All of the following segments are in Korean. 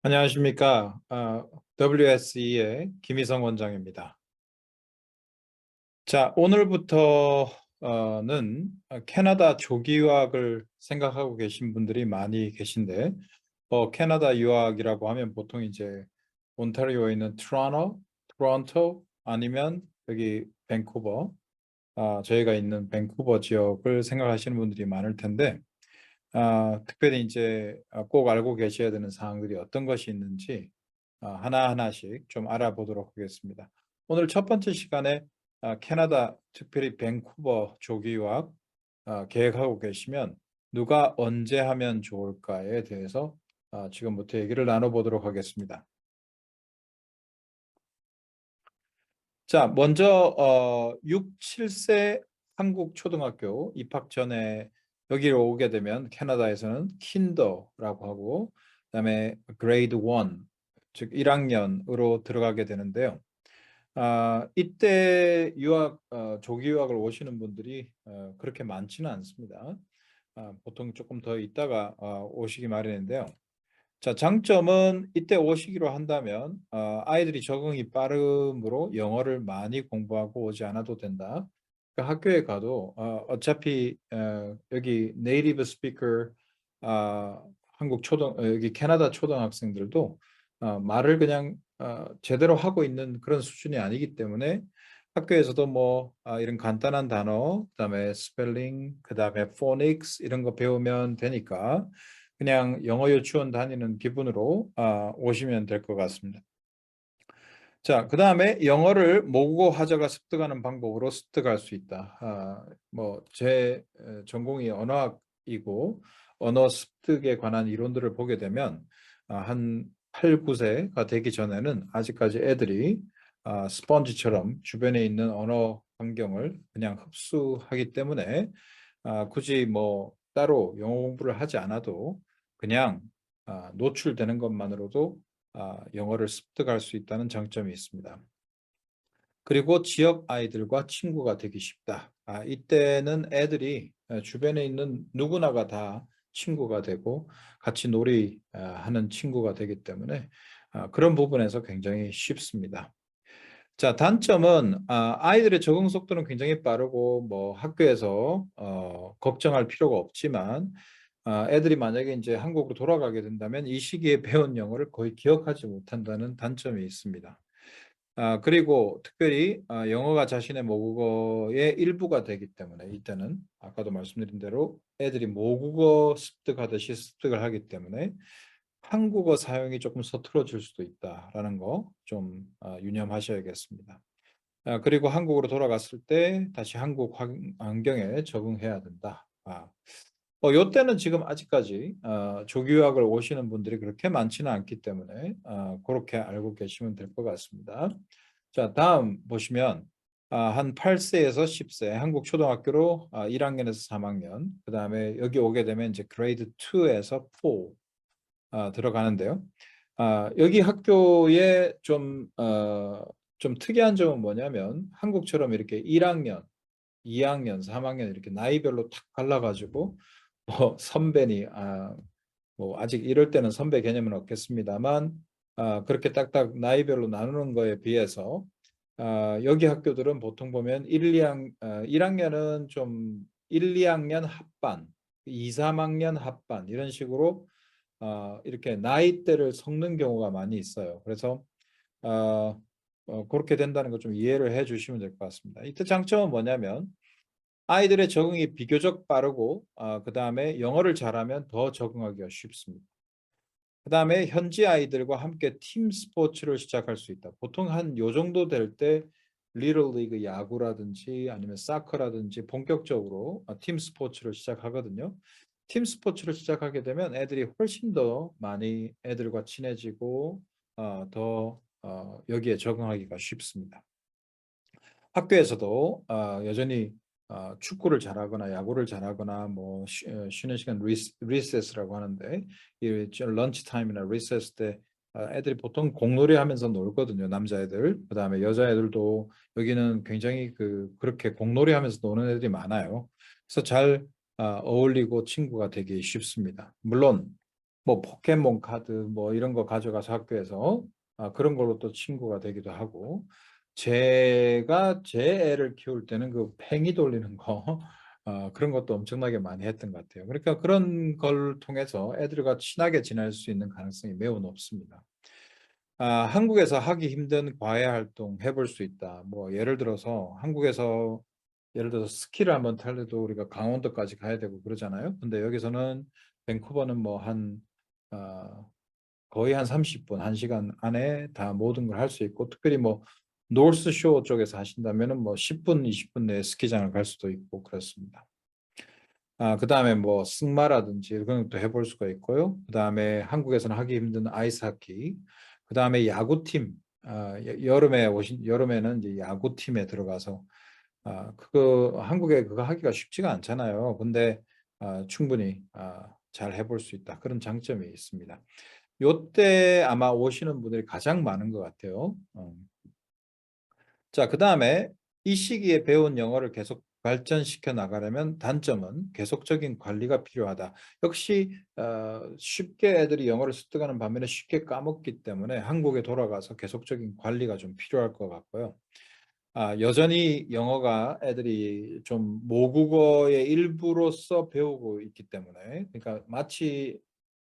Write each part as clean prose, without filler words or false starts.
안녕하십니까. WSE의 김희성 원장입니다. 자, 오늘부터는 캐나다 조기 유학을 생각하고 계신 분들이 많이 계신데, 캐나다 유학이라고 하면 보통 이제 온타리오에 있는 토론토 아니면 여기 밴쿠버, 저희가 있는 밴쿠버 지역을 생각하시는 분들이 많을 텐데, 특별히 이제 꼭 알고 계셔야 되는 사항들이 어떤 것이 있는지 하나하나씩 좀 알아보도록 하겠습니다. 오늘 첫 번째 시간에 캐나다, 특별히 밴쿠버 조기 유학 계획하고 계시면 누가 언제 하면 좋을까에 대해서 지금부터 얘기를 나눠보도록 하겠습니다. 자, 먼저 6, 7세 한국 초등학교 입학 전에 여기로 오게 되면 캐나다에서는 킨더라고 하고 그다음에 그레이드 1, 즉 1학년으로 들어가게 되는데요. 이때 조기 유학을 오시는 분들이 그렇게 많지는 않습니다. 보통 조금 더 있다가 오시기 마련인데요. 자, 장점은 이때 오시기로 한다면 아이들이 적응이 빠름으로 영어를 많이 공부하고 오지 않아도 된다. 그 학교에 가도 어차피 여기 네이티브 스피커 여기 캐나다 초등학생들도 말을 그냥 제대로 하고 있는 그런 수준이 아니기 때문에 학교에서도 뭐 이런 간단한 단어, 그다음에 스펠링, 그다음에 포닉스 이런 거 배우면 되니까 그냥 영어 유치원 다니는 기분으로 오시면 될 것 같습니다. 자, 그 다음에 영어를 모국어 화자가 습득하는 방법으로 습득할 수 있다. 뭐 제 전공이 언어학이고 언어 습득에 관한 이론들을 보게 되면 한 8, 9세가 되기 전에는 아직까지 애들이 스펀지처럼 주변에 있는 언어 환경을 그냥 흡수하기 때문에 굳이 뭐 따로 영어 공부를 하지 않아도 그냥 노출되는 것만으로도 영어를 습득할 수 있다는 장점이 있습니다. 그리고 지역 아이들과 친구가 되기 쉽다. 이때는 애들이 주변에 있는 누구나가 다 친구가 되고 같이 놀이하는 친구가 되기 때문에 그런 부분에서 굉장히 쉽습니다. 자, 단점은 아이들의 적응 속도는 굉장히 빠르고 뭐 학교에서 걱정할 필요가 없지만 애들이 만약에 이제 한국으로 돌아가게 된다면 이 시기에 배운 영어를 거의 기억하지 못한다는 단점이 있습니다. 그리고 특별히 영어가 자신의 모국어의 일부가 되기 때문에 이때는 아까도 말씀드린 대로 애들이 모국어 습득하듯이 습득을 하기 때문에 한국어 사용이 조금 서툴어질 수도 있다라는 거 좀 유념하셔야겠습니다. 그리고 한국으로 돌아갔을 때 다시 한국 환경에 적응해야 된다. 요때는 지금 아직까지 조기 유학을 오시는 분들이 그렇게 많지는 않기 때문에 그렇게 알고 계시면 될 것 같습니다. 자, 다음 보시면 한 8세에서 10세 한국 초등학교로 1학년에서 3학년, 그다음에 여기 오게 되면 이제 그레이드 2에서 4 들어가는데요. 여기 학교에 좀 특이한 점은 뭐냐면 한국처럼 이렇게 1학년, 2학년, 3학년 이렇게 나이별로 탁 갈라가지고 뭐 선배니 뭐 아직 이럴 때는 선배 개념은 없겠습니다만 그렇게 딱딱 나이별로 나누는 거에 비해서 여기 학교들은 보통 보면 1학년은 좀 1, 2학년 합반, 2, 3학년 합반 이런 식으로 이렇게 나이대를 섞는 경우가 많이 있어요. 그래서 그렇게 된다는 거 좀 이해를 해 주시면 될 것 같습니다. 이때 장점은 뭐냐면 아이들의 적응이 비교적 빠르고 그다음에 영어를 잘하면 더 적응하기가 쉽습니다. 그다음에 현지 아이들과 함께 팀 스포츠를 시작할 수 있다. 보통 한 요 정도 될 때 리틀 리그 야구라든지 아니면 사커라든지 본격적으로 팀 스포츠를 시작하거든요. 팀 스포츠를 시작하게 되면 애들이 훨씬 더 많이 애들과 친해지고 더 여기에 적응하기가 쉽습니다. 학교에서도 여전히 축구를 잘하거나 야구를 잘하거나 뭐 쉬는 시간 리세스라고 하는데 이 런치 타임이나 리세스 때 애들이 보통 공놀이 하면서 놀거든요. 남자애들. 그다음에 여자애들도 여기는 굉장히 그렇게 공놀이 하면서 노는 애들이 많아요. 그래서 잘 어울리고 친구가 되기 쉽습니다. 물론 뭐 포켓몬 카드 뭐 이런 거 가져가서 학교에서 그런 걸로 또 친구가 되기도 하고, 제가 제 애를 키울 때는 그 팽이 돌리는 거 그런 것도 엄청나게 많이 했던 것 같아요. 그러니까 그런 걸 통해서 애들과 친하게 지낼 수 있는 가능성이 매우 높습니다. 한국에서 하기 힘든 과외 활동 해볼 수 있다. 뭐 예를 들어서 한국에서 예를 들어서 스키를 한번 탈래도 우리가 강원도까지 가야 되고 그러잖아요. 근데 여기서는 밴쿠버는 뭐 한 거의 한 30분, 1시간 안에 다 모든 걸 할 수 있고, 특별히 뭐 노스쇼 쪽에서 하신다면은 뭐 10분, 20분 내에 스키장을 갈 수도 있고 그렇습니다. 그다음에 뭐 승마라든지 그런 것도 해볼 수가 있고요. 그다음에 한국에서는 하기 힘든 아이스하키, 그다음에 야구팀, 여름에는 이제 야구팀에 들어가서 그거 한국에 그거 하기가 쉽지가 않잖아요. 근데 충분히 잘 해볼 수 있다. 그런 장점이 있습니다. 요때 아마 오시는 분들이 가장 많은 것 같아요. 자, 그다음에 이 시기에 배운 영어를 계속 발전시켜 나가려면 단점은 계속적인 관리가 필요하다. 역시 쉽게 애들이 영어를 습득하는 반면에 쉽게 까먹기 때문에 한국에 돌아가서 계속적인 관리가 좀 필요할 것 같고요. 여전히 영어가 애들이 좀 모국어의 일부로서 배우고 있기 때문에, 그러니까 마치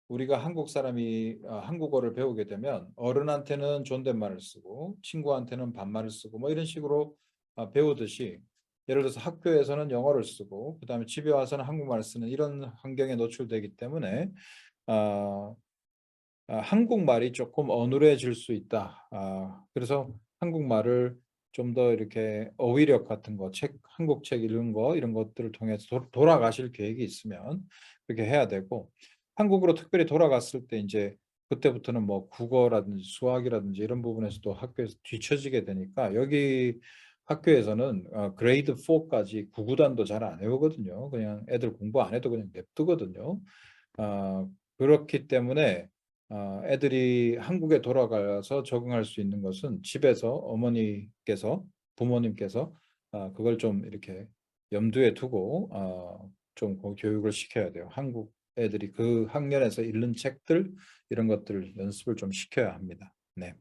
우리가 한국 사람이 한국어를 배우게 되면 어른한테는 존댓말을 쓰고 친구한테는 반말을 쓰고 뭐 이런 식으로 배우듯이, 예를 들어서 학교에서는 영어를 쓰고 그다음에 집에 와서는 한국말을 쓰는 이런 환경에 노출되기 때문에 아, 한국말이 조금 어눌해질 수 있다. 그래서 한국말을 좀 더 이렇게 어휘력 같은 거, 한국 책 읽는 거 이런 것들을 통해서 돌아가실 계획이 있으면 그렇게 해야 되고, 한국으로 특별히 돌아갔을 때 이제 그때부터는 뭐 국어라든지 수학이라든지 이런 부분에서도 학교에서 뒤처지게 되니까, 여기 학교에서는 그레이드 4까지 구구단도 잘 안 해오거든요. 그냥 애들 공부 안 해도 그냥 냅두거든요. 그렇기 때문에 애들이 한국에 돌아가서 적응할 수 있는 것은 집에서 어머니께서, 부모님께서 그걸 좀 이렇게 염두에 두고 좀 교육을 시켜야 돼요. 한국 애들이 그 학년에서 읽는 책들 이런 것들을 연습을 좀 시켜야 합니다. 네.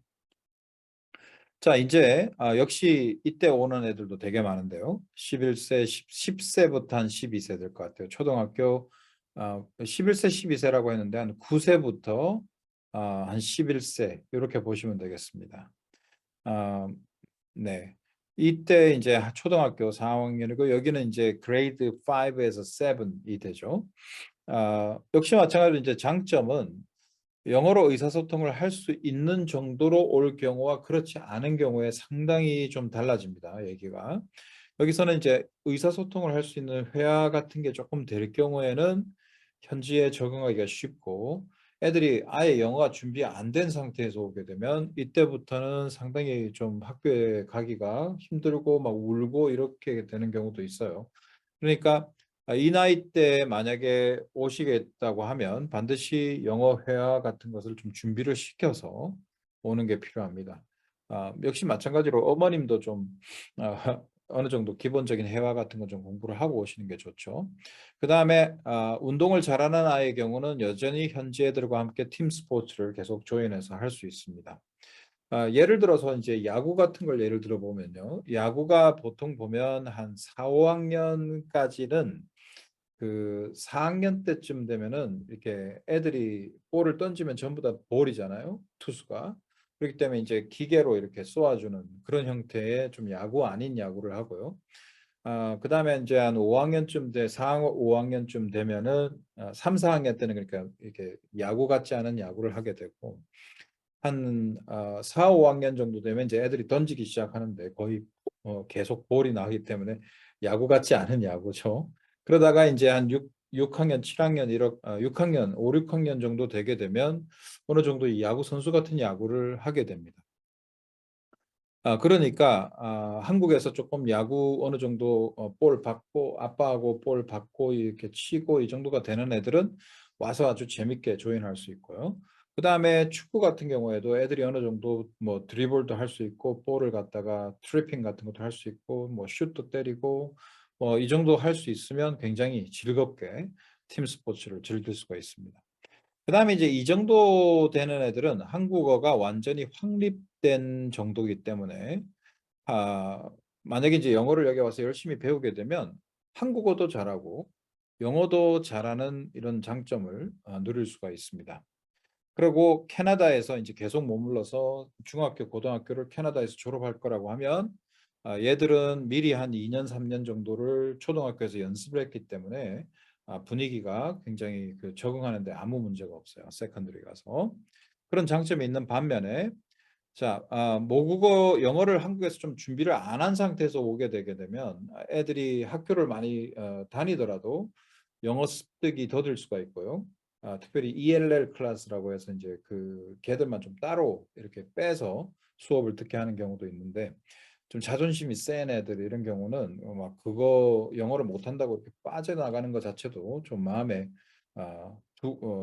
자, 이제 역시 이때 오는 애들도 되게 많은데요. 11세, 10세부터 한 12세 될 것 같아요. 초등학교 11세, 12세라고 했는데 한 9세부터 한 11세 이렇게 보시면 되겠습니다. 아, 네. 이때 이제 초등학교 4학년이고 여기는 이제 그레이드 5에서 7이 되죠. 역시 마찬가지로 이제 장점은 영어로 의사소통을 할 수 있는 정도로 올 경우와 그렇지 않은 경우에 상당히 좀 달라집니다. 얘기가. 여기서는 이제 의사소통을 할 수 있는 회화 같은 게 조금 될 경우에는 현지에 적응하기가 쉽고, 애들이 아예 영어가 준비 안 된 상태에서 오게 되면 이때부터는 상당히 좀 학교에 가기가 힘들고 막 울고 이렇게 되는 경우도 있어요. 그러니까 이 나이 때 만약에 오시겠다고 하면 반드시 영어 회화 같은 것을 좀 준비를 시켜서 오는 게 필요합니다. 역시 마찬가지로 어머님도 좀 어느 정도 기본적인 회화 같은 거 좀 공부를 하고 오시는 게 좋죠. 그 다음에 운동을 잘하는 아이의 경우는 여전히 현지 애들과 함께 팀 스포츠를 계속 조인해서 할 수 있습니다. 예를 들어서 이제 야구 같은 걸 예를 들어 보면요. 야구가 보통 보면 한 4, 5학년까지는 그 4학년 때쯤 되면은 이렇게 애들이 볼을 던지면 전부 다 볼이잖아요. 투수가. 그렇기 때문에 이제 기계로 이렇게 쏘아주는 그런 형태의 좀 야구 아닌 야구를 하고요. 그다음에 이제 한 5학년쯤 4, 5학년쯤 되면은 3, 4학년 때는 그러니까 이렇게 야구 같지 않은 야구를 하게 되고, 한 4, 5학년 정도 되면 이제 애들이 던지기 시작하는데 거의 계속 볼이 나기 때문에 야구 같지 않은 야구죠. 그러다가 이제 한 6학년, 7학년, 6학년, 5, 6학년 정도 되게 되면 어느 정도 이 야구 선수 같은 야구를 하게 됩니다. 그러니까 한국에서 조금 야구 어느 정도 볼 받고 아빠하고 볼 받고 이렇게 치고 이 정도가 되는 애들은 와서 아주 재밌게 조인할 수 있고요. 그다음에 축구 같은 경우에도 애들이 어느 정도 뭐 드리블도 할 수 있고 볼을 갖다가 트래핑 같은 것도 할 수 있고 뭐 슛도 때리고 뭐 이 정도 할 수 있으면 굉장히 즐겁게 팀 스포츠를 즐길 수가 있습니다. 그다음에 이제 이 정도 되는 애들은 한국어가 완전히 확립된 정도이기 때문에 아 만약에 이제 영어를 여기 와서 열심히 배우게 되면 한국어도 잘하고 영어도 잘하는 이런 장점을 누릴 수가 있습니다. 그리고 캐나다에서 이제 계속 머물러서 중학교, 고등학교를 캐나다에서 졸업할 거라고 하면 얘들은 미리 한 2 년, 3년 정도를 초등학교에서 연습을 했기 때문에 분위기가 굉장히 그 적응하는 데 아무 문제가 없어요, 세컨더리 가서. 그런 장점이 있는 반면에 자, 모국어 영어를 한국에서 좀 준비를 안 한 상태에서 오게 되게 되면 애들이 학교를 많이 다니더라도 영어 습득이 더딜 수가 있고요. 특별히 ELL 클래스라고 해서 이제 그 걔들만 좀 따로 이렇게 빼서 수업을 듣게 하는 경우도 있는데 좀 자존심이 센 애들 이런 경우는 막 그거 영어를 못한다고 이렇게 빠져나가는 것 자체도 좀 마음에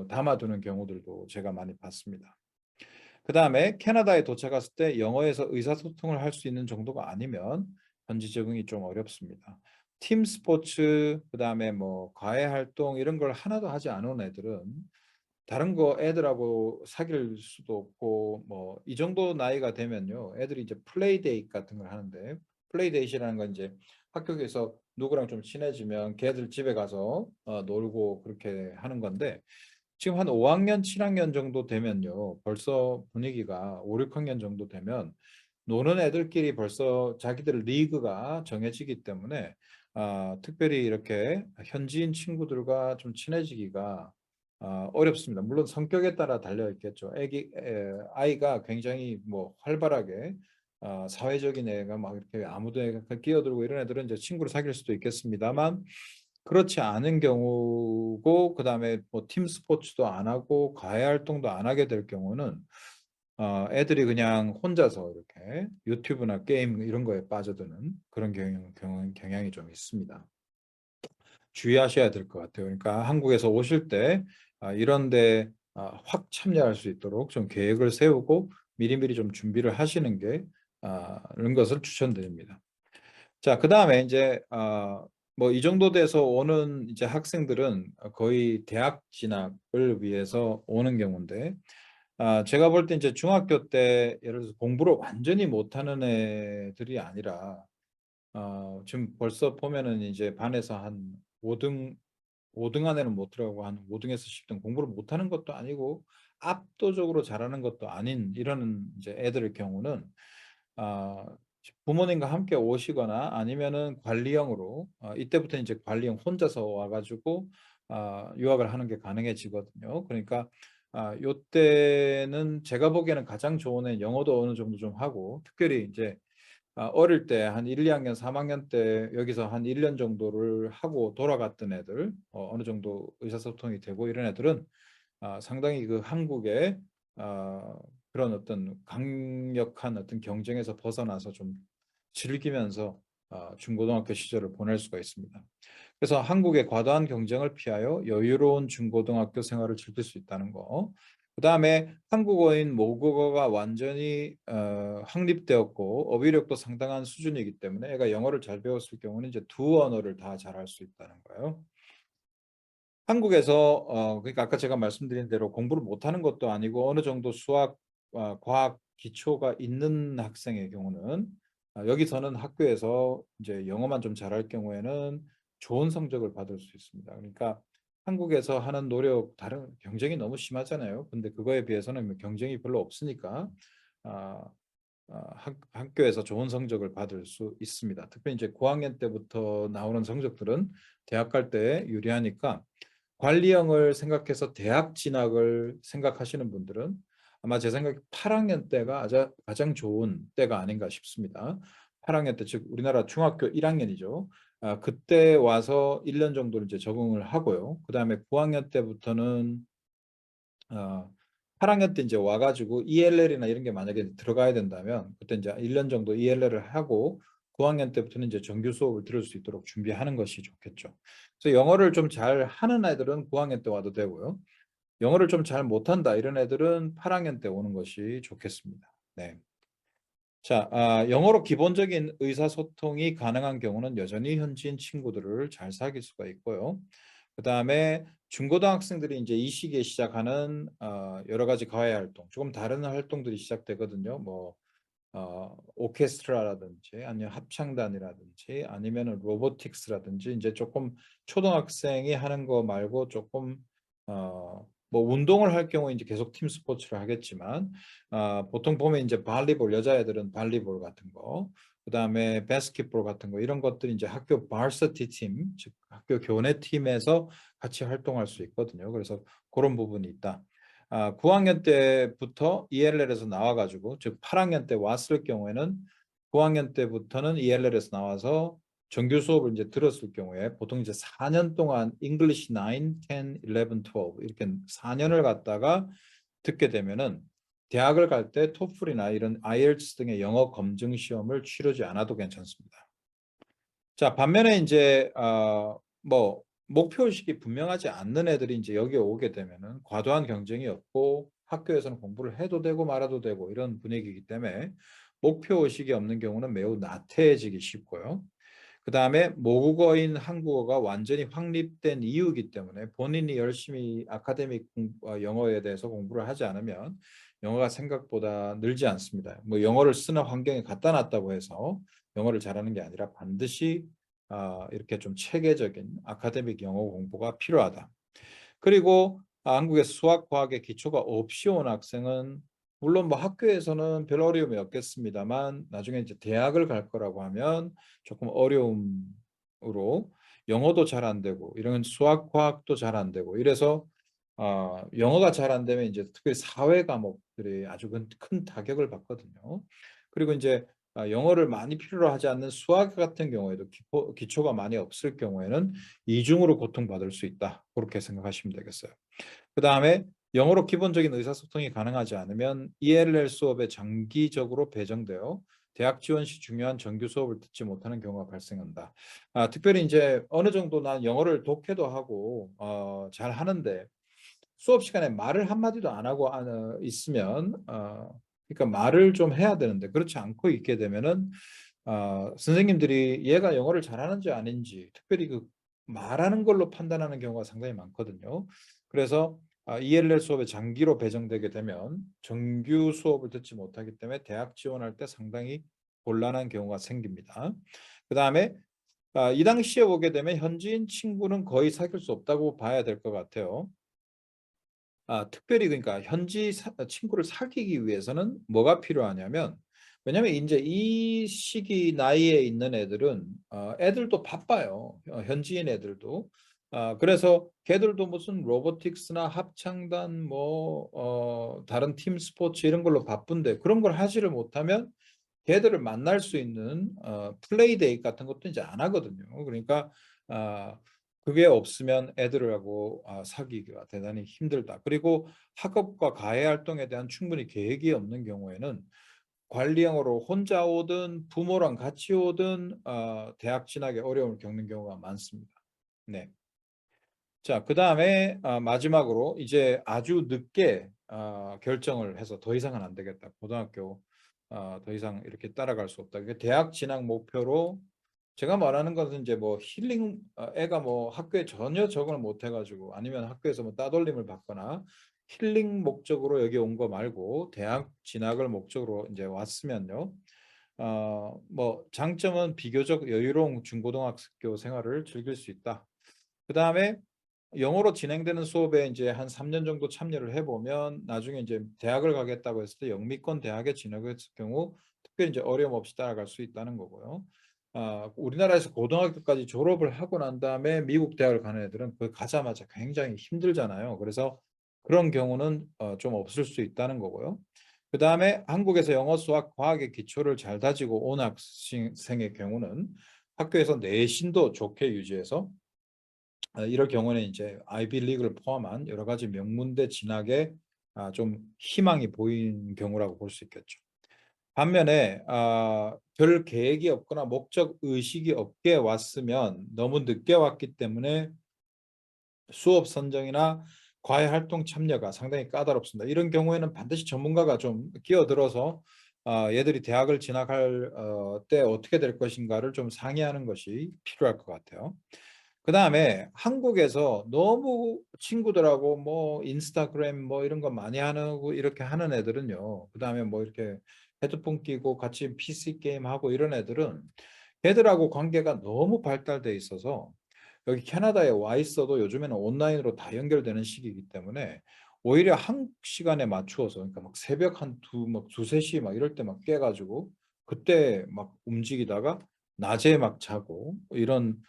담아두는 경우들도 제가 많이 봤습니다. 그다음에 캐나다에 도착했을 때 영어에서 의사소통을 할 수 있는 정도가 아니면 현지 적응이 좀 어렵습니다. 팀 스포츠 그다음에 뭐 과외 활동 이런 걸 하나도 하지 않은 애들은 다른 거 애들하고 사귈 수도 없고 뭐 이 정도 나이가 되면요. 애들이 이제 플레이 데이트 같은 걸 하는데 플레이 데이트라는 건 이제 학교에서 누구랑 좀 친해지면 걔들 집에 가서 놀고 그렇게 하는 건데 지금 한 5학년, 7학년 정도 되면요. 벌써 분위기가 5, 6학년 정도 되면 노는 애들끼리 벌써 자기들 리그가 정해지기 때문에 특별히 이렇게 현지인 친구들과 좀 친해지기가 어렵습니다. 물론 성격에 따라 달려 있겠죠. 아이가 굉장히 뭐 활발하게 사회적인 애가 막 이렇게 아무도 끼어들고 이런 애들은 이제 친구를 사귈 수도 있겠습니다만 그렇지 않은 경우고 그다음에 뭐 팀 스포츠도 안 하고 과외 활동도 안 하게 될 경우는 애들이 그냥 혼자서 이렇게 유튜브나 게임 이런 거에 빠져드는 그런 경향이 좀 있습니다. 주의하셔야 될 것 같아요. 그러니까 한국에서 오실 때 이런 데 확 참여할 수 있도록 좀 계획을 세우고 미리미리 좀 준비를 하시는 게 이런 것을 추천드립니다. 자, 그다음에 이제 뭐 이 정도 돼서 오는 이제 학생들은 거의 대학 진학을 위해서 오는 경우인데 제가 볼 때 이제 중학교 때 예를 들어서 공부를 완전히 못하는 애들이 아니라 지금 벌써 보면은 이제 반에서 한 5등 5등 안에는 못 들어가고 한 5등에서 10등 공부를 못하는 것도 아니고 압도적으로 잘하는 것도 아닌 이런 이제 애들의 경우는 아, 부모님과 함께 오시거나 아니면은 관리형으로 이때부터 이제 관리형 혼자서 와가지고 유학을 하는 게 가능해지거든요. 그러니까 요때는 제가 보기에는 가장 좋은 애 영어도 어느 정도 좀 하고 특별히 이제 어릴 때 한 1, 2학년, 3학년 때 여기서 한 1년 정도를 하고 돌아갔던 애들 어느 정도 의사소통이 되고 이런 애들은 상당히 그 한국의 아, 그런 어떤 강력한 어떤 경쟁에서 벗어나서 좀 즐기면서 중고등학교 시절을 보낼 수가 있습니다. 그래서 한국의 과도한 경쟁을 피하여 여유로운 중고등학교 생활을 즐길 수 있다는 거. 그다음에 한국어인 모국어가 완전히 확립되었고 어휘력도 상당한 수준이기 때문에 애가 영어를 잘 배웠을 경우는 이제 두 언어를 다 잘할 수 있다는 거예요. 한국에서 그러니까 아까 제가 말씀드린 대로 공부를 못하는 것도 아니고 어느 정도 수학, 과학 기초가 있는 학생의 경우는 여기서는 학교에서 이제 영어만 좀 잘할 경우에는 좋은 성적을 받을 수 있습니다. 그러니까 한국에서 하는 노력 다른 경쟁이 너무 심하잖아요. 근데 그거에 비해서는 뭐 경쟁이 별로 없으니까 아, 학교에서 좋은 성적을 받을 수 있습니다. 특히 이제 고학년 때부터 나오는 성적들은 대학 갈 때 유리하니까 관리형을 생각해서 대학 진학을 생각하시는 분들은 아마 제 생각에 8학년 때가 가장 좋은 때가 아닌가 싶습니다. 8학년 때, 즉 우리나라 중학교 1학년이죠. 그때 와서 1년 정도를 이제 적응을 하고요. 그 다음에 9학년 때부터는 어, 8학년 때 이제 와가지고 ELL이나 이런 게 만약에 들어가야 된다면 그때 이제 1년 정도 ELL을 하고 9학년 때부터는 이제 정규 수업을 들을 수 있도록 준비하는 것이 좋겠죠. 그래서 영어를 좀 잘 하는 애들은 9학년 때 와도 되고요. 영어를 좀 잘 못한다 이런 애들은 8학년 때 오는 것이 좋겠습니다. 네. 자, 영어로 기본적인 의사소통이 가능한 경우는 여전히 현지인 친구들을 잘 사귈 수가 있고요. 그다음에 중고등학생들이 이제 이 시기에 시작하는 여러 가지 과외 활동, 조금 다른 활동들이 시작되거든요. 뭐 오케스트라라든지 아니면 합창단이라든지 아니면은 로보틱스라든지 이제 조금 초등학생이 하는 거 말고 조금 뭐 운동을 할 경우에 이제 계속 팀 스포츠를 하겠지만 보통 보면 이제 발리볼 여자애들은 발리볼 같은 거 그다음에 바스켓볼 같은 거 이런 것들이 이제 학교 바시티 팀, 즉 학교 교내 팀에서 같이 활동할 수 있거든요. 그래서 그런 부분이 있다. 9학년 때부터 ELL에서 나와가지고 즉 8학년 때 왔을 경우에는 9학년 때부터는 ELL에서 나와서 정규 수업을 이제 들었을 경우에 보통 이제 4년 동안 English 9, 10, 11, 12 이렇게 4년을 갔다가 듣게 되면은 대학을 갈 때 토플이나 이런 IELTS 등의 영어 검증 시험을 치르지 않아도 괜찮습니다. 자, 반면에 이제 뭐 목표 의식이 분명하지 않는 애들이 이제 여기에 오게 되면은 과도한 경쟁이 없고 학교에서는 공부를 해도 되고 말아도 되고 이런 분위기이기 때문에 목표 의식이 없는 경우는 매우 나태해지기 쉽고요. 그 다음에 모국어인 한국어가 완전히 확립된 이유이기 때문에 본인이 열심히 아카데믹 영어에 대해서 공부를 하지 않으면 영어가 생각보다 늘지 않습니다. 뭐 영어를 쓰는 환경에 갖다 놨다고 해서 영어를 잘하는 게 아니라 반드시 이렇게 좀 체계적인 아카데믹 영어 공부가 필요하다. 그리고 한국의 수학, 과학의 기초가 없이 온 학생은 물론 뭐 학교에서는 별 어려움이 없겠습니다만 나중에 이제 대학을 갈 거라고 하면 조금 어려움으로 영어도 잘 안 되고 이런 수학, 과학도 잘 안 되고 이래서 영어가 잘 안 되면 이제 특히 사회 과목들이 아주 큰 타격을 받거든요. 그리고 이제 영어를 많이 필요로 하지 않는 수학 같은 경우에도 기초가 많이 없을 경우에는 이중으로 고통받을 수 있다. 그렇게 생각하시면 되겠어요. 그 다음에 영어로 기본적인 의사소통이 가능하지 않으면 ELL 수업에 장기적으로 배정되어 대학 지원 시 중요한 정규 수업을 듣지 못하는 경우가 발생한다. 특별히 이제 어느 정도 난 영어를 독해도 하고 잘 하는데 수업 시간에 말을 한마디도 안 하고 있으면 그러니까 말을 좀 해야 되는데 그렇지 않고 있게 되면은 선생님들이 얘가 영어를 잘하는지 아닌지 특별히 그 말하는 걸로 판단하는 경우가 상당히 많거든요. 그래서 ELL 수업에 장기로 배정되게 되면 정규 수업을 듣지 못하기 때문에 대학 지원할 때 상당히 곤란한 경우가 생깁니다. 그 다음에 이 당시에 오게 되면 현지인 친구는 거의 사귈 수 없다고 봐야 될 것 같아요. 특별히 그러니까 현지 친구를 사귀기 위해서는 뭐가 필요하냐면 왜냐하면 이제 이 시기 나이에 있는 애들은 애들도 바빠요. 현지인 애들도. 그래서 걔들도 무슨 로보틱스나 합창단 뭐 다른 팀 스포츠 이런 걸로 바쁜데 그런 걸 하지를 못하면 걔들을 만날 수 있는 플레이 데이 같은 것도 이제 안 하거든요. 그러니까 그게 없으면 애들하고 사귀기가 대단히 힘들다. 그리고 학업과 가해 활동에 대한 충분히 계획이 없는 경우에는 관리형으로 혼자 오든 부모랑 같이 오든 대학 진학에 어려움을 겪는 경우가 많습니다. 네. 자, 그 다음에 마지막으로 이제 아주 늦게 결정을 해서 더 이상은 안 되겠다. 고등학교 더 이상 이렇게 따라갈 수 없다. 그게 대학 진학 목표로 제가 말하는 것은 이제 뭐 힐링 애가 뭐 학교에 전혀 적응을 못 해가지고 아니면 학교에서 뭐 따돌림을 받거나 힐링 목적으로 여기 온 거 말고 대학 진학을 목적으로 이제 왔으면요. 뭐 장점은 비교적 여유로운 중고등학교 생활을 즐길 수 있다. 그 다음에 영어로 진행되는 수업에 이제 한 3년 정도 참여를 해보면 나중에 이제 대학을 가겠다고 했을 때 영미권 대학에 진학했을 경우 특별히 이제 어려움 없이 따라갈 수 있다는 거고요. 우리나라에서 고등학교까지 졸업을 하고 난 다음에 미국 대학을 가는 애들은 그 가자마자 굉장히 힘들잖아요. 그래서 그런 경우는 좀 없을 수 있다는 거고요. 그 다음에 한국에서 영어, 수학, 과학의 기초를 잘 다지고 온 학생의 경우는 학교에서 내신도 좋게 유지해서 이럴 경우는 이제 아이비리그를 포함한 여러 가지 명문대 진학에 좀 희망이 보인 경우라고 볼 수 있겠죠. 반면에 별 계획이 없거나 목적 의식이 없게 왔으면 너무 늦게 왔기 때문에 수업 선정이나 과외 활동 참여가 상당히 까다롭습니다. 이런 경우에는 반드시 전문가가 좀 끼어들어서 얘들이 대학을 진학할 때 어떻게 될 것인가를 좀 상의하는 것이 필요할 것 같아요. 그다음에 한국에서 너무 친구들하고 뭐 인스타그램 뭐 이런 거 많이 하고 이렇게 하는 애들은요. 그다음에 뭐 이렇게 헤드폰 끼고 같이 PC 게임 하고 이런 애들은 걔들하고 관계가 너무 발달돼 있어서 여기 캐나다에 와 있어도 요즘에는 온라인으로 다 연결되는 시기이기 때문에 오히려 한국 시간에 맞추어서 그러니까 막 새벽 한 막 두세 시 막 이럴 때 막 깨가지고 그때 막 움직이다가 낮에 막 자고 이런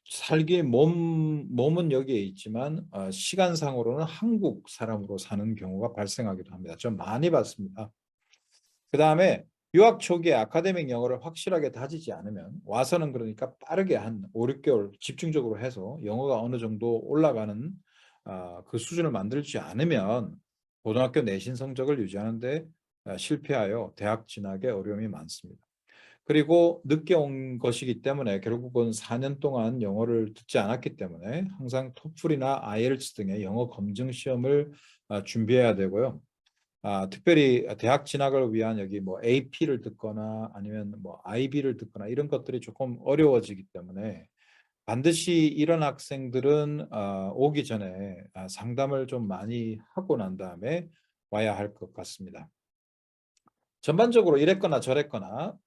살기 몸은 여기에 있지만 시간상으로는 한국 사람으로 사는 경우가 발생하기도 합니다. 좀 많이 봤습니다. 그다음에 유학 초기에 아카데믹 영어를 확실하게 다지지 않으면 와서는 그러니까 빠르게 한 5, 6개월 집중적으로 해서 영어가 어느 정도 올라가는 그 수준을 만들지 않으면 고등학교 내신 성적을 유지하는 데 실패하여 대학 진학에 어려움이 많습니다. 그리고 늦게 온 것이기 때문에 결국은 4년 동안 영어를 듣지 않았기 때문에 항상 토플이나 아이엘츠 등의 영어 검증 시험을 준비해야 되고요. 특별히 대학 진학을 위한 여기 뭐 AP를 듣거나 아니면 뭐 IB를 듣거나 이런 것들이 조금 어려워지기 때문에 반드시 이런 학생들은 오기 전에 상담을 좀 많이 하고 난 다음에 와야 할 것 같습니다. 전반적으로 이랬거나 저랬거나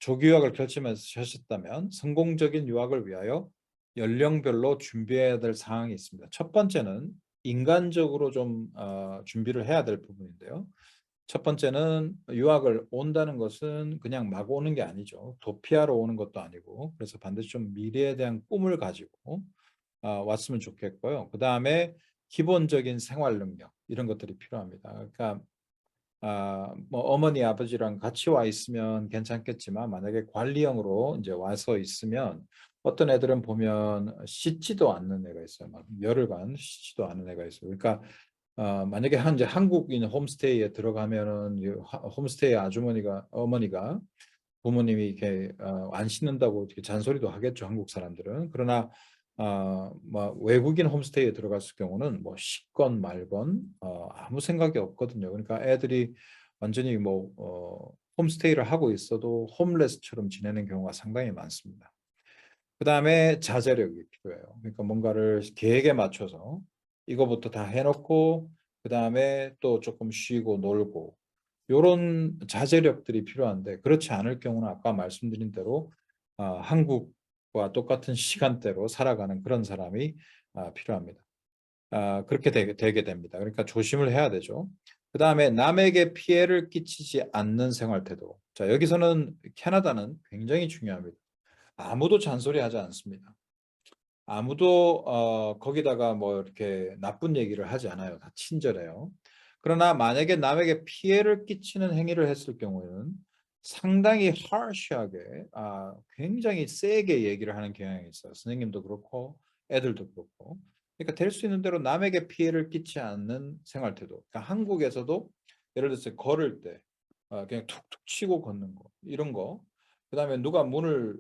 조기 유학을 결심하셨다면 성공적인 유학을 위하여 연령별로 준비해야 될 사항이 있습니다. 첫 번째는 인간적으로 좀 준비를 해야 될 부분인데요. 첫 번째는 유학을 온다는 것은 그냥 막 오는 게 아니죠. 도피하러 오는 것도 아니고 그래서 반드시 좀 미래에 대한 꿈을 가지고 왔으면 좋겠고요. 그 다음에 기본적인 생활 능력 이런 것들이 필요합니다. 그러니까 뭐 어머니 아버지랑 같이 와 있으면 괜찮겠지만 만약에 관리형으로 이제 와서 있으면 어떤 애들은 보면 씻지도 않는 애가 있어요. 막 열흘간 씻지도 않는 애가 있어요. 그러니까 만약에 이제 한국인 홈스테이에 들어가면은 홈스테이 아주머니가 어머니가 부모님이 이렇게 안 씻는다고 이렇게 잔소리도 하겠죠. 한국 사람들은. 그러나 뭐 외국인 홈스테이에 들어갔을 경우는 뭐 씻건 말건 아무 생각이 없거든요. 그러니까 애들이 완전히 뭐 홈스테이를 하고 있어도 홈레스처럼 지내는 경우가 상당히 많습니다. 그다음에 자제력이 필요해요. 그러니까 뭔가를 계획에 맞춰서 이거부터 다 해놓고 그다음에 또 조금 쉬고 놀고 요런 자제력들이 필요한데 그렇지 않을 경우는 아까 말씀드린 대로 한국과 똑같은 시간대로 살아가는 그런 사람이 필요합니다. 그렇게 되게 됩니다. 그러니까 조심을 해야 되죠. 그다음에 남에게 피해를 끼치지 않는 생활 태도. 자, 여기서는 캐나다는 굉장히 중요합니다. 아무도 잔소리하지 않습니다. 아무도 거기다가 뭐 이렇게 나쁜 얘기를 하지 않아요. 다 친절해요. 그러나 만약에 남에게 피해를 끼치는 행위를 했을 경우에는 상당히 harsh하게 굉장히 세게 얘기를 하는 경향이 있어요. 선생님도 그렇고 애들도 그렇고. 그러니까 될 수 있는 대로 남에게 피해를 끼치지 않는 생활 태도. 그러니까 한국에서도 예를 들어서 걸을 때 그냥 툭툭 치고 걷는 거 이런 거. 그다음에 누가 문을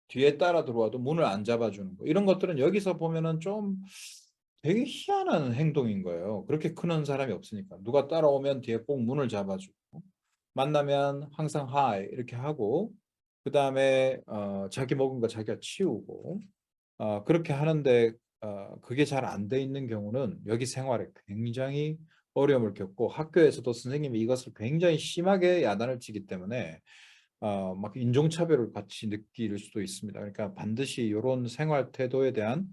뒤에 따라 들어와도 문을 안 잡아주는 거 이런 것들은 여기서 보면은 좀 되게 희한한 행동인 거예요. 그렇게 크는 사람이 없으니까 누가 따라오면 뒤에 꼭 문을 잡아주고 만나면 항상 하이 이렇게 하고 그 다음에 자기 먹은 거 자기가 치우고 그렇게 하는데 그게 잘 안 돼 있는 경우는 여기 생활에 굉장히 어려움을 겪고 학교에서도 선생님이 이것을 굉장히 심하게 야단을 치기 때문에 막 인종차별을 같이 느낄 수도 있습니다. 그러니까 반드시 이런 생활 태도에 대한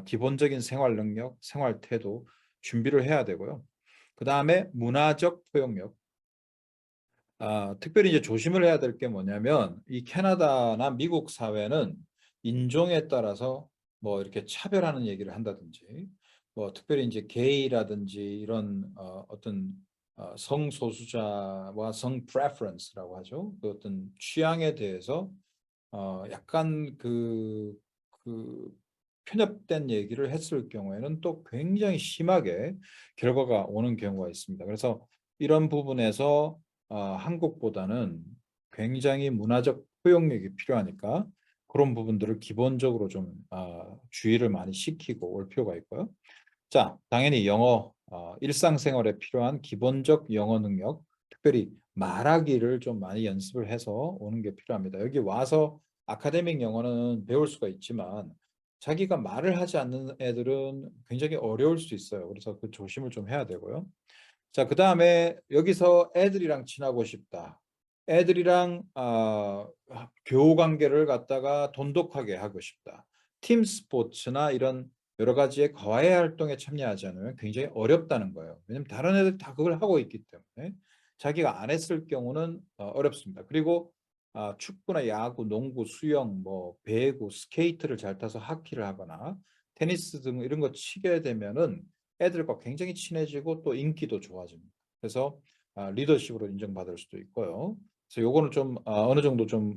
기본적인 생활 능력, 생활 태도 준비를 해야 되고요. 그 다음에 문화적 포용력. 특별히 이제 조심을 해야 될 게 뭐냐면 이 캐나다나 미국 사회는 인종에 따라서 뭐 이렇게 차별하는 얘기를 한다든지 뭐 특별히 이제 게이라든지 이런 어떤 성소수자와 성 프레퍼런스라고 하죠. 그 어떤 취향에 대해서 약간 그 편협된 얘기를 했을 경우에는 또 굉장히 심하게 결과가 오는 경우가 있습니다. 그래서 이런 부분에서 한국보다는 굉장히 문화적 포용력이 필요하니까 그런 부분들을 기본적으로 좀 주의를 많이 시키고 올 필요가 있고요. 자, 당연히 영어, 일상생활에 필요한 기본적 영어 능력, 특별히 말하기를 좀 많이 연습을 해서 오는 게 필요합니다. 여기 와서 아카데믹 영어는 배울 수가 있지만 자기가 말을 하지 않는 애들은 굉장히 어려울 수 있어요. 그래서 그 조심을 좀 해야 되고요. 자, 그다음에 여기서 애들이랑 친하고 싶다. 애들이랑 교우 관계를 갖다가 돈독하게 하고 싶다. 팀 스포츠나 이런 여러 가지의 과외 활동에 참여하지 않으면 굉장히 어렵다는 거예요. 왜냐하면 다른 애들 다 그걸 하고 있기 때문에 자기가 안 했을 경우는 어렵습니다. 그리고 축구나 야구, 농구, 수영, 뭐 배구, 스케이트를 잘 타서 하키를 하거나 테니스 등 이런 거 치게 되면은 애들과 굉장히 친해지고 또 인기도 좋아집니다. 그래서 리더십으로 인정받을 수도 있고요. 그래서 요거는 좀 어느 정도 좀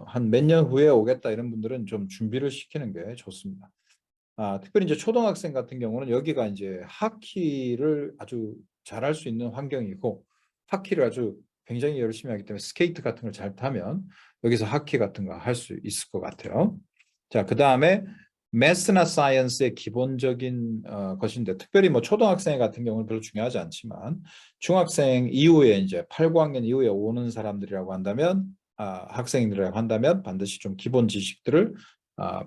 한 몇 년 후에 오겠다 이런 분들은 좀 준비를 시키는 게 좋습니다. 특별히 이제 초등학생 같은 경우는 여기가 이제 하키를 아주 잘할 수 있는 환경이고 하키를 아주 굉장히 열심히 하기 때문에 스케이트 같은 걸 잘 타면 여기서 하키 같은 거 할 수 있을 것 같아요. 자, 그 다음에 매스나 사이언스의 기본적인 것인데 특별히 뭐 초등학생 같은 경우는 별로 중요하지 않지만 중학생 이후에 이제 8, 9학년 이후에 오는 사람들이라고 한다면 학생들이라고 한다면 반드시 좀 기본 지식들을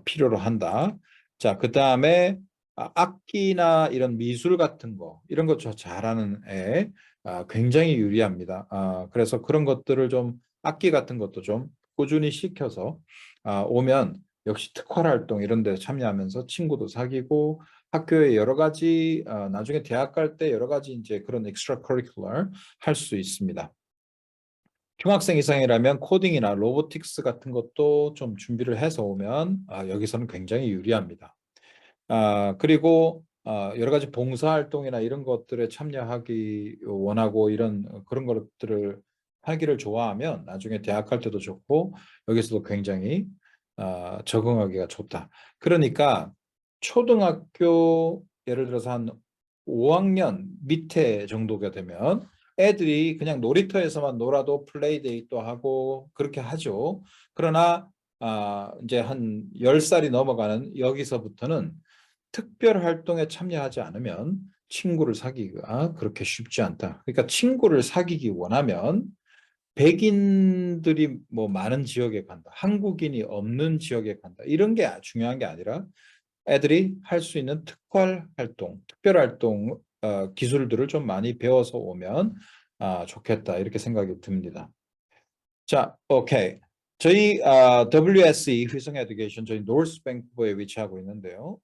필요로 한다. 자, 그 다음에 악기나 이런 미술 같은 거 이런 거 잘하는 애 굉장히 유리합니다. 그래서 그런 것들을 좀 악기 같은 것도 좀 꾸준히 시켜서 오면 역시 특활 활동 이런 데 참여하면서 친구도 사귀고 학교에 여러 가지 나중에 대학 갈 때 여러 가지 이제 그런 extra curricular 할 수 있습니다. 중학생 이상이라면 코딩이나 로보틱스 같은 것도 좀 준비를 해서 오면 여기서는 굉장히 유리합니다. 그리고 여러 가지 봉사활동이나 이런 것들에 참여하기 원하고 이런 그런 것들을 하기를 좋아하면 나중에 대학 갈 때도 좋고 여기서도 굉장히 적응하기가 좋다. 그러니까 초등학교 예를 들어서 한 5학년 밑에 정도가 되면 애들이 그냥 놀이터에서만 놀아도 플레이데이도 하고 그렇게 하죠. 그러나 이제 한 10살이 넘어가는 여기서부터는 특별 활동에 참여하지 않으면 친구를 사귀기가 그렇게 쉽지 않다. 그러니까 친구를 사귀기 원하면 백인들이 뭐 많은 지역에 간다. 한국인이 없는 지역에 간다. 이런 게 중요한 게 아니라 애들이 할 수 있는 특활 활동, 특별 활동 기술들을 좀 많이 배워서 오면 좋겠다. 이렇게 생각이 듭니다. 자, 오케이. 저희 WSE 휘성 에듀케이션 저희 노스 밴쿠버에 위치하고 있는데요.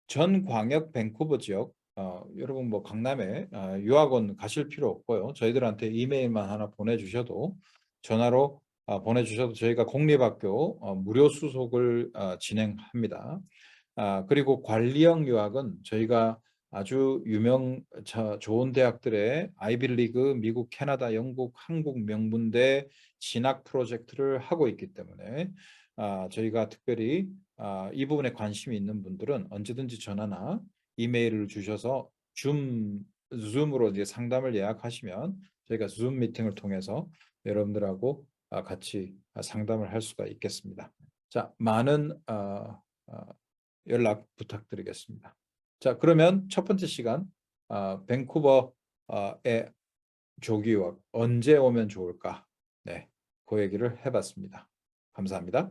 전 광역 밴쿠버 지역 여러분 뭐 강남에 유학원 가실 필요 없고요. 저희들한테 이메일만 하나 보내주셔도 전화로 보내주셔도 저희가 공립학교 무료 수속을 진행합니다. 그리고 관리형 유학은 저희가 아주 좋은 대학들의 아이비리그, 미국, 캐나다, 영국, 한국 명문대 진학 프로젝트를 하고 있기 때문에 저희가 특별히 이 부분에 관심이 있는 분들은 언제든지 전화나 이메일을 주셔서 줌으로 이제 상담을 예약하시면 저희가 줌 미팅을 통해서 여러분들하고 같이 상담을 할 수가 있겠습니다. 자, 많은 연락 부탁드리겠습니다. 자, 그러면 첫 번째 시간 밴쿠버의 조기유학 언제 오면 좋을까? 네, 그 얘기를 해봤습니다. 감사합니다.